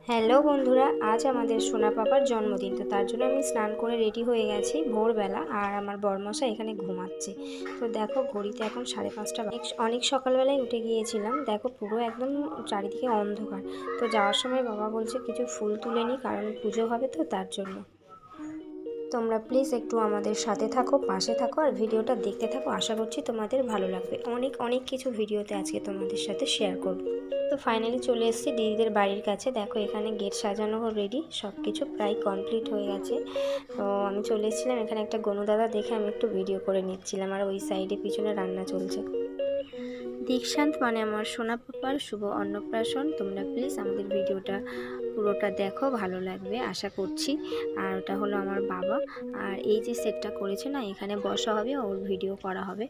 Hello বন্ধুরা, আজ আমাদের সোনা পাপার জন্মদিন। তো তার জন্য আমি স্নান করে রেডি হয়ে গেছি ভোরবেলা, আর আমার বরমশাই এখানে ঘুমাচ্ছে। তো দেখো ঘড়িতে এখন 5:30। অনেক সকালবেলায় উঠে গিয়েছিলাম। দেখো পুরো একদম চারিদিকে অন্ধকার। তো যাওয়ার সময় বাবা বলছে কিছু ফুল তুলে নিই, কারণ পুজো হবে তো তার জন্য। তোমরা প্লিজ একটু আমাদের সাথে থাকো, পাশে থাকো, আর ভিডিওটা দেখতে থাকো। আশা করছি তোমাদের ভালো লাগবে। অনেক কিছু ভিডিওতে আজকে তোমাদের সাথে শেয়ার করব। তো ফাইনালি চলে এসেছি দিদিদের বাড়ির কাছে। দেখো এখানে গেট সাজানো রেডি, সব কিছু প্রায় কমপ্লিট হয়ে গেছে। তো আমি চলে এসেছিলাম এখানে, একটা গনুদাদা দেখে আমি একটু ভিডিও করে নিচ্ছিলাম, আর ওই সাইডে পিছনে রান্না চলছে। দীক্ষান্ত মানে আমার সোনা পাপার শুভ অন্নপ্রাশন। তোমরা প্লিজ আমাদের ভিডিওটা পুরোটা দেখো, ভালো লাগবে আশা করছি। আর ওটা হলো আমার বাবা, আর এই যে সেটটা করেছে না, এখানে বসা হবে, ওর ভিডিও করা হবে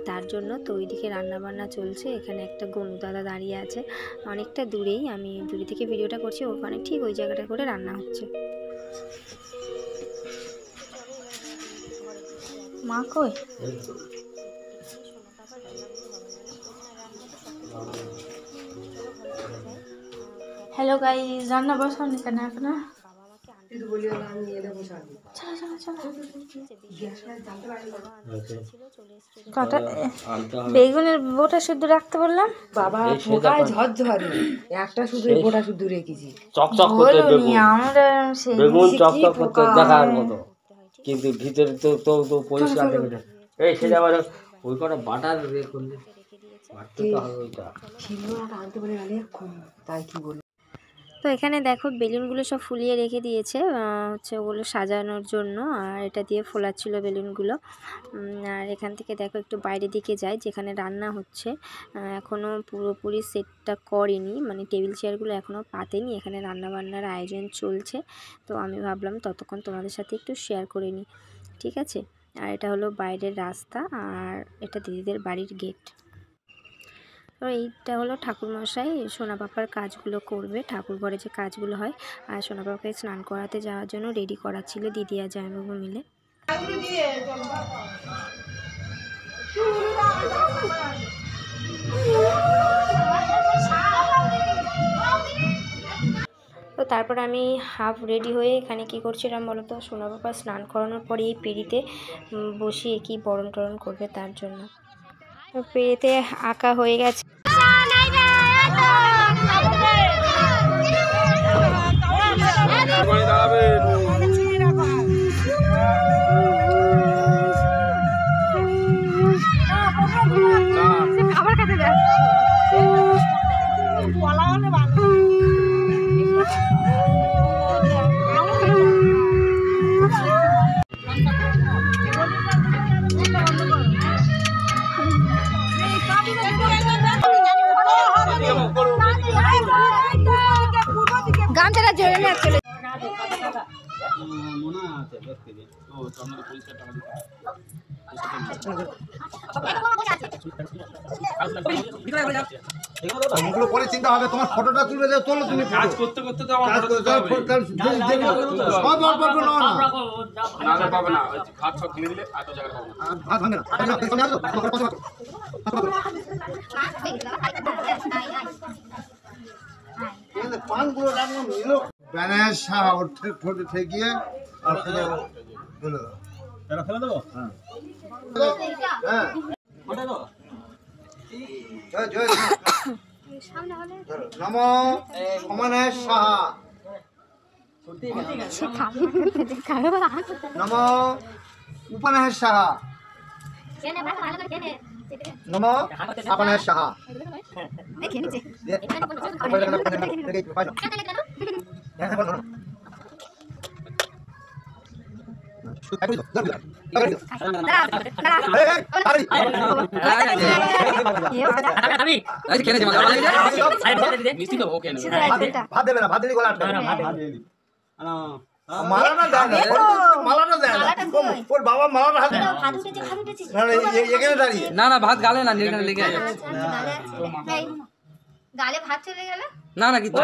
তার জন্য। তো ওইদিকে রান্নাবান্না চলছে। এখানে একটা গনু দাদা দাঁড়িয়ে আছে অনেকটা দূরেই, আমি দূরে থেকে ভিডিওটা করছি, ওখানে ঠিক ওই জায়গাটা করে রান্না হচ্ছে। মা কই? हेलो गाइस, रान्ना बसाउने केन এখন কটা বেগুনের বোটা শুধু রাখতে বললাম। বাবা পোকা ঝরঝরে একটা শুধু বোটা শুধু রেখেছি, চকচক করতে বেগুন, আমরা সেই বেগুন চকচক করতে দেখার মতো, কিন্তু ভিতরে তো তো তো পরিষ্কার দেখে। এই সেটা আবার ওই কটা বাটার রে করলে বাটতে তো হবে ওইটা। ছিলুটা আনতে বলে আলে তাই কি বলি। তো এখানে দেখো বেলুনগুলো সব ফুলিয়ে রেখে দিয়েছে, হচ্ছে ওগুলো সাজানোর জন্য। আর এটা দিয়ে ফোলাচ্ছিল বেলুনগুলো। আর এখান থেকে দেখো একটু বাইরের দিকে যাই, যেখানে রান্না হচ্ছে। এখনও পুরোপুরি সেটটা করেনি, মানে টেবিল চেয়ারগুলো এখনও পাতেনি। এখানে রান্নাবান্নার আয়োজন চলছে। তো আমি ভাবলাম ততক্ষণ তোমাদের সাথে একটু শেয়ার করে নিই, ঠিক আছে। আর এটা হলো বাইরের রাস্তা, আর এটা দিদিদের বাড়ির গেট। তো এইটা হলো ঠাকুরমশাই সোনা পাপার কাজগুলো করবে, ঠাকুর ঘরে যে কাজগুলো হয়। আর সোনা পাপাকে স্নান করাতে যাওয়ার জন্য রেডি করাচ্ছিল দিদি আর জামাইবাবু মিলে। তো তারপর আমি হাফ রেডি হয়ে এখানে কি করছিলাম বলো তো, সোনা পাপা স্নান করানোর পরে এই পেড়িতে বসিয়ে কি বরণ টরণ করবে তার জন্য। তো পেড়িতে আঁকা হয়ে গেছে। গামছাটা জোরে না চলে এগুলো পরে চিন্তা হবে, তোমার ফটোটা তুলে দাও, তোলো তুমি কাজ করতে করতে তো আমার ফটো তুলতে হবে। সব অল্প অল্প নাও না, না পাবে না, হাত সব ভেঙে দিলে এত জায়গা পাবে না, হাত ভাঙে না, সামনে আসো পানগুলো রাখলাম নিলো ব্যানার শাহ ওঠে ঠোঁটে ঠেকিয়ে আর ফেলে ফেলে দাও, এটা ফেলে দেবো। হ্যাঁ হ্যাঁ ফটো দাও। জয় জয় নমো সমানেশ সাহা, নমো উপনেশ সাহা, নমো আপনেশ সাহা। ভাত দেবে না, ভাত দিলে গলা আটকে মালাটা দেয় না, মালাটা দেয় না, ওর বাবা মালাটা হাতে এখানে দাঁড়িয়ে, না না ভাত গালে না, এখানে লেগে গালে ভাত চলে গেল না না কিছু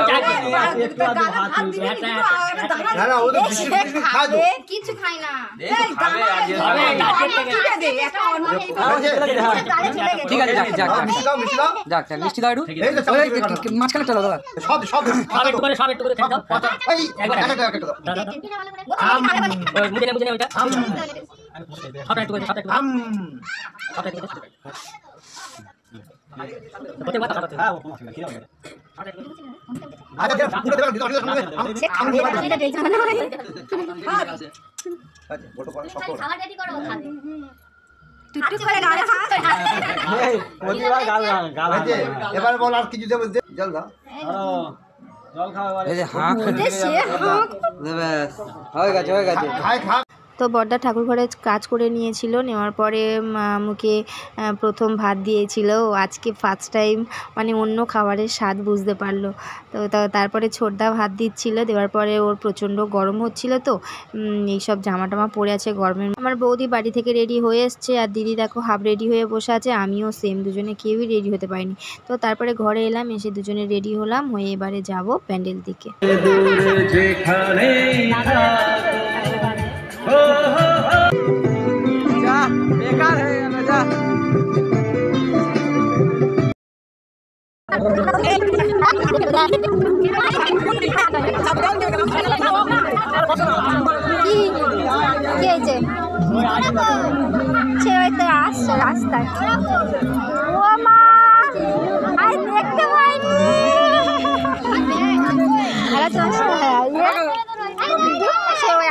কিছু খাই না ঠিক আছে যাক যাক মিষ্টি দাও একটু মাঝখানে চলো দাদা সব একটু করে খেয়ে দাও মুখে নে ওইটা সবটা একটু করে হতে পারে এবার বল আর কিছু দেবো জল দাও এই যে হাঁ হয়ে গেছে খায় খা তো বড়দা ঠাকুর ঘরে কাজ করে নিয়েছিল, নেওয়ার পরে মুখে প্রথম ভাত দিয়েছিল। আজকে ফার্স্ট টাইম মানে অন্য খাবারের স্বাদ বুঝতে পারলো। তো তারপরে ছোটদা ভাত দিচ্ছিল, দেওয়ার পরে ওর প্রচণ্ড গরম হচ্ছিল, তো এইসব জামা টামা পরে আছে গরমের। আমার বৌদি বাড়ি থেকে রেডি হয়ে এসছে, আর দিদি দেখো হাফ রেডি হয়ে বসে আছে, আমিও সেম, দুজনে কেউই রেডি হতে পারিনি। তো তারপরে ঘরে এলাম, এসে দুজনে রেডি হলাম, হয়ে এবারে যাব প্যান্ডেল দিকে। বেকার হয়ে গেল যা কি হয়েছে ছেড়ে আসছে রাস্তায় ও মা আই দেখতে পাইনি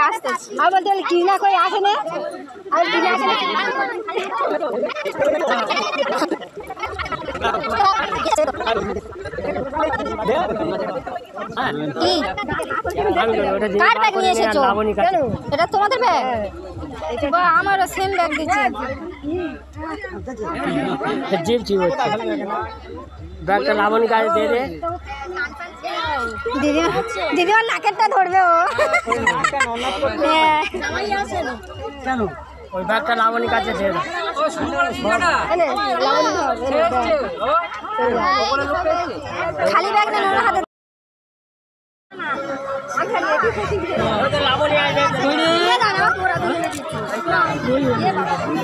আসতেছি আর বলতে কি না করে আসে না আর দিনে আসে কার ব্যাগ নিয়ে এসেছো? এটা তোমাদের ব্যাগ? আমারও সেম ব্যাগ দিচ্ছে। ব্যাগটা লাবণী গাড়ি দিয়ে দে। দিদিমার নাকেরটা ধরবে ও। কেন ওই ব্যাগটা লাবণী কাছে দিয়ে দে। খালি ব্যাগ নেই ওর হাতে।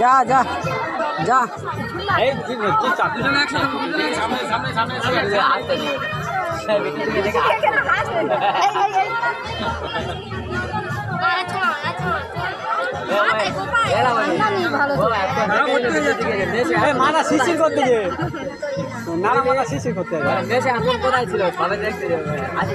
যা যা যা মানা শিশির করতে যে না মানা শিশির করতে দেশে এখন কোথায় ছিল সবাই দেখতে যাবে আসি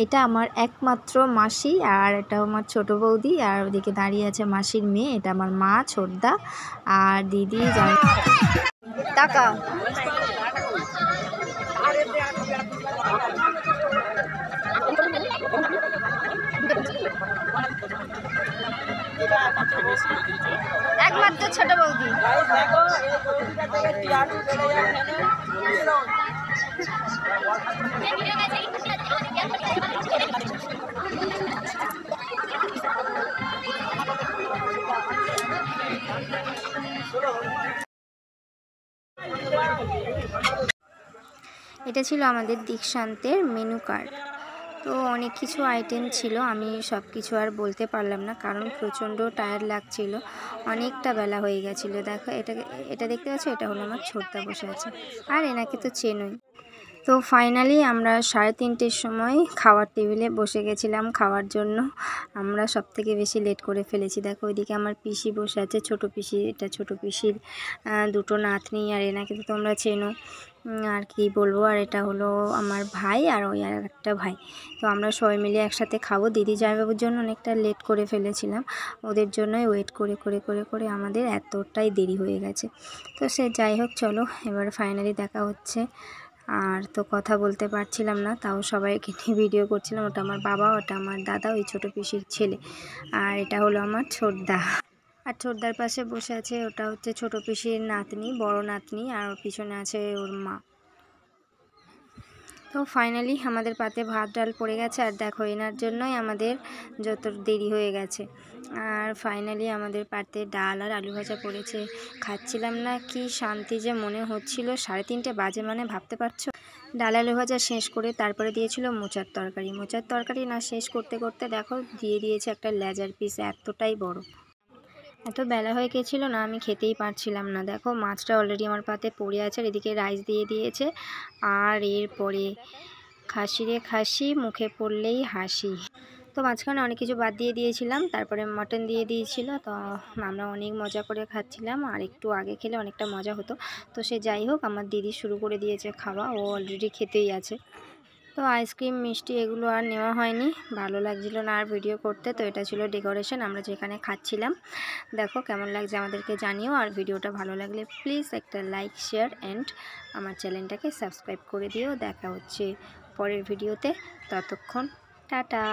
এটা আমার একমাত্র মাসি, আর এটা আমার ছোট বৌদি, আর ওদিকে দাঁড়িয়ে আছে মাসির মেয়ে। এটা আমার মা, ছোটদা আর দিদি। টাকা একমাত্র ছোট বৌদি। এটা ছিল আমাদের দীক্ষান্তের মেনু কার্ড। তো অনেক কিছু আইটেম ছিল, আমি সব কিছু আর বলতে পারলাম না কারণ প্রচণ্ড টায়ার্ড লাগছিল, অনেকটা বেলা হয়ে গেছিলো। দেখো এটা দেখতে পাচ্ছ, এটা হলো আমার ছোটদা বসে আছে, আর এনাকে তো চেনই। তো ফাইনালি আমরা 3:30-র সময় খাওয়ার টেবিলে বসে গেছিলাম খাওয়ার জন্য। আমরা সব থেকে বেশি লেট করে ফেলেছি। দেখো ওইদিকে আমার পিসি বসে আছে, ছোটো পিসি, এটা ছোটো পিসির দুটো নাতনি, আর এনাকে তো তোমরা চেনো, আর কি বলবো। আর এটা হলো আমার ভাই, আর ওই আর একটা ভাই। তো আমরা সবাই মিলে একসাথে খাবো। দিদি জামাইবাবুর জন্য অনেকটা লেট করে ফেলেছিলাম, ওদের জন্যই ওয়েট করে করে করে করে আমাদের এতটাই দেরি হয়ে গেছে। তো সে যাই হোক, চলো এবার ফাইনালি দেখা হচ্ছে। আর তো কথা বলতে পারছিলাম না, তাও সবাইকে নিয়ে ভিডিও করছিলাম। ওটা আমার বাবা, ওটা আমার দাদা, ওই ছোটো পিসির ছেলে, আর এটা হলো আমার ছোটদা। আর ছোটদার পাশে বসে আছে, ওটা হচ্ছে ছোটো পিসির নাতনি, বড় নাতনি, আর ওর পিছনে আছে ওর মা। তো ফাইনালি আমাদের পাতে ভাত ডাল পড়ে গেছে, আর দেখো এনার জন্যই আমাদের যত দেরি হয়ে গেছে। আর ফাইনালি আমাদের পাতে ডাল আর আলু ভাজা পড়েছে, খাচ্ছিলাম না, কি শান্তি যে মনে হচ্ছিল। 3:30 বাজে মানে ভাবতে পারছো। ডাল আলু ভাজা শেষ করে তারপরে দিয়েছিল মোচার তরকারি। মোচার তরকারি না শেষ করতে করতে দেখো দিয়ে দিয়েছে একটা লেজার পিস, এতটাই বড়। এত বেলা হয়ে গেছিলো না, আমি খেতেই পারছিলাম না। দেখো মাছটা অলরেডি আমার পাতে পড়ে আছে, আর এদিকে রাইস দিয়ে দিয়েছে, আর এরপরে খাসি রে খাসি, মুখে পড়লেই হাসি। তো মাঝখানে অনেক কিছু বাদ দিয়ে দিয়েছিলাম, তারপরে মটন দিয়ে দিয়েছিল। তো আমরা অনেক মজা করে খাচ্ছিলাম, আর একটু আগে খেলে অনেকটা মজা হতো। তো সে যাই হোক, আমার দিদি শুরু করে দিয়েছে খাওয়া, ও অলরেডি খেতেই আছে। তো আইসক্রিম মিষ্টি এগুলো আর নেওয়া হয়নি, ভালো লাগছিল না আর ভিডিও করতে। তো এটা ছিল ডেকোরেশন আমরা যেখানে খাচ্ছিলাম। দেখো কেমন লাগছে আমাদেরকে জানিও, আর ভিডিওটা ভালো লাগলে প্লিজ একটা লাইক, শেয়ার অ্যান্ড আমার চ্যানেলটাকে সাবস্ক্রাইব করে দিও। দেখা হচ্ছে পরের ভিডিওতে, ততক্ষণ টাটা।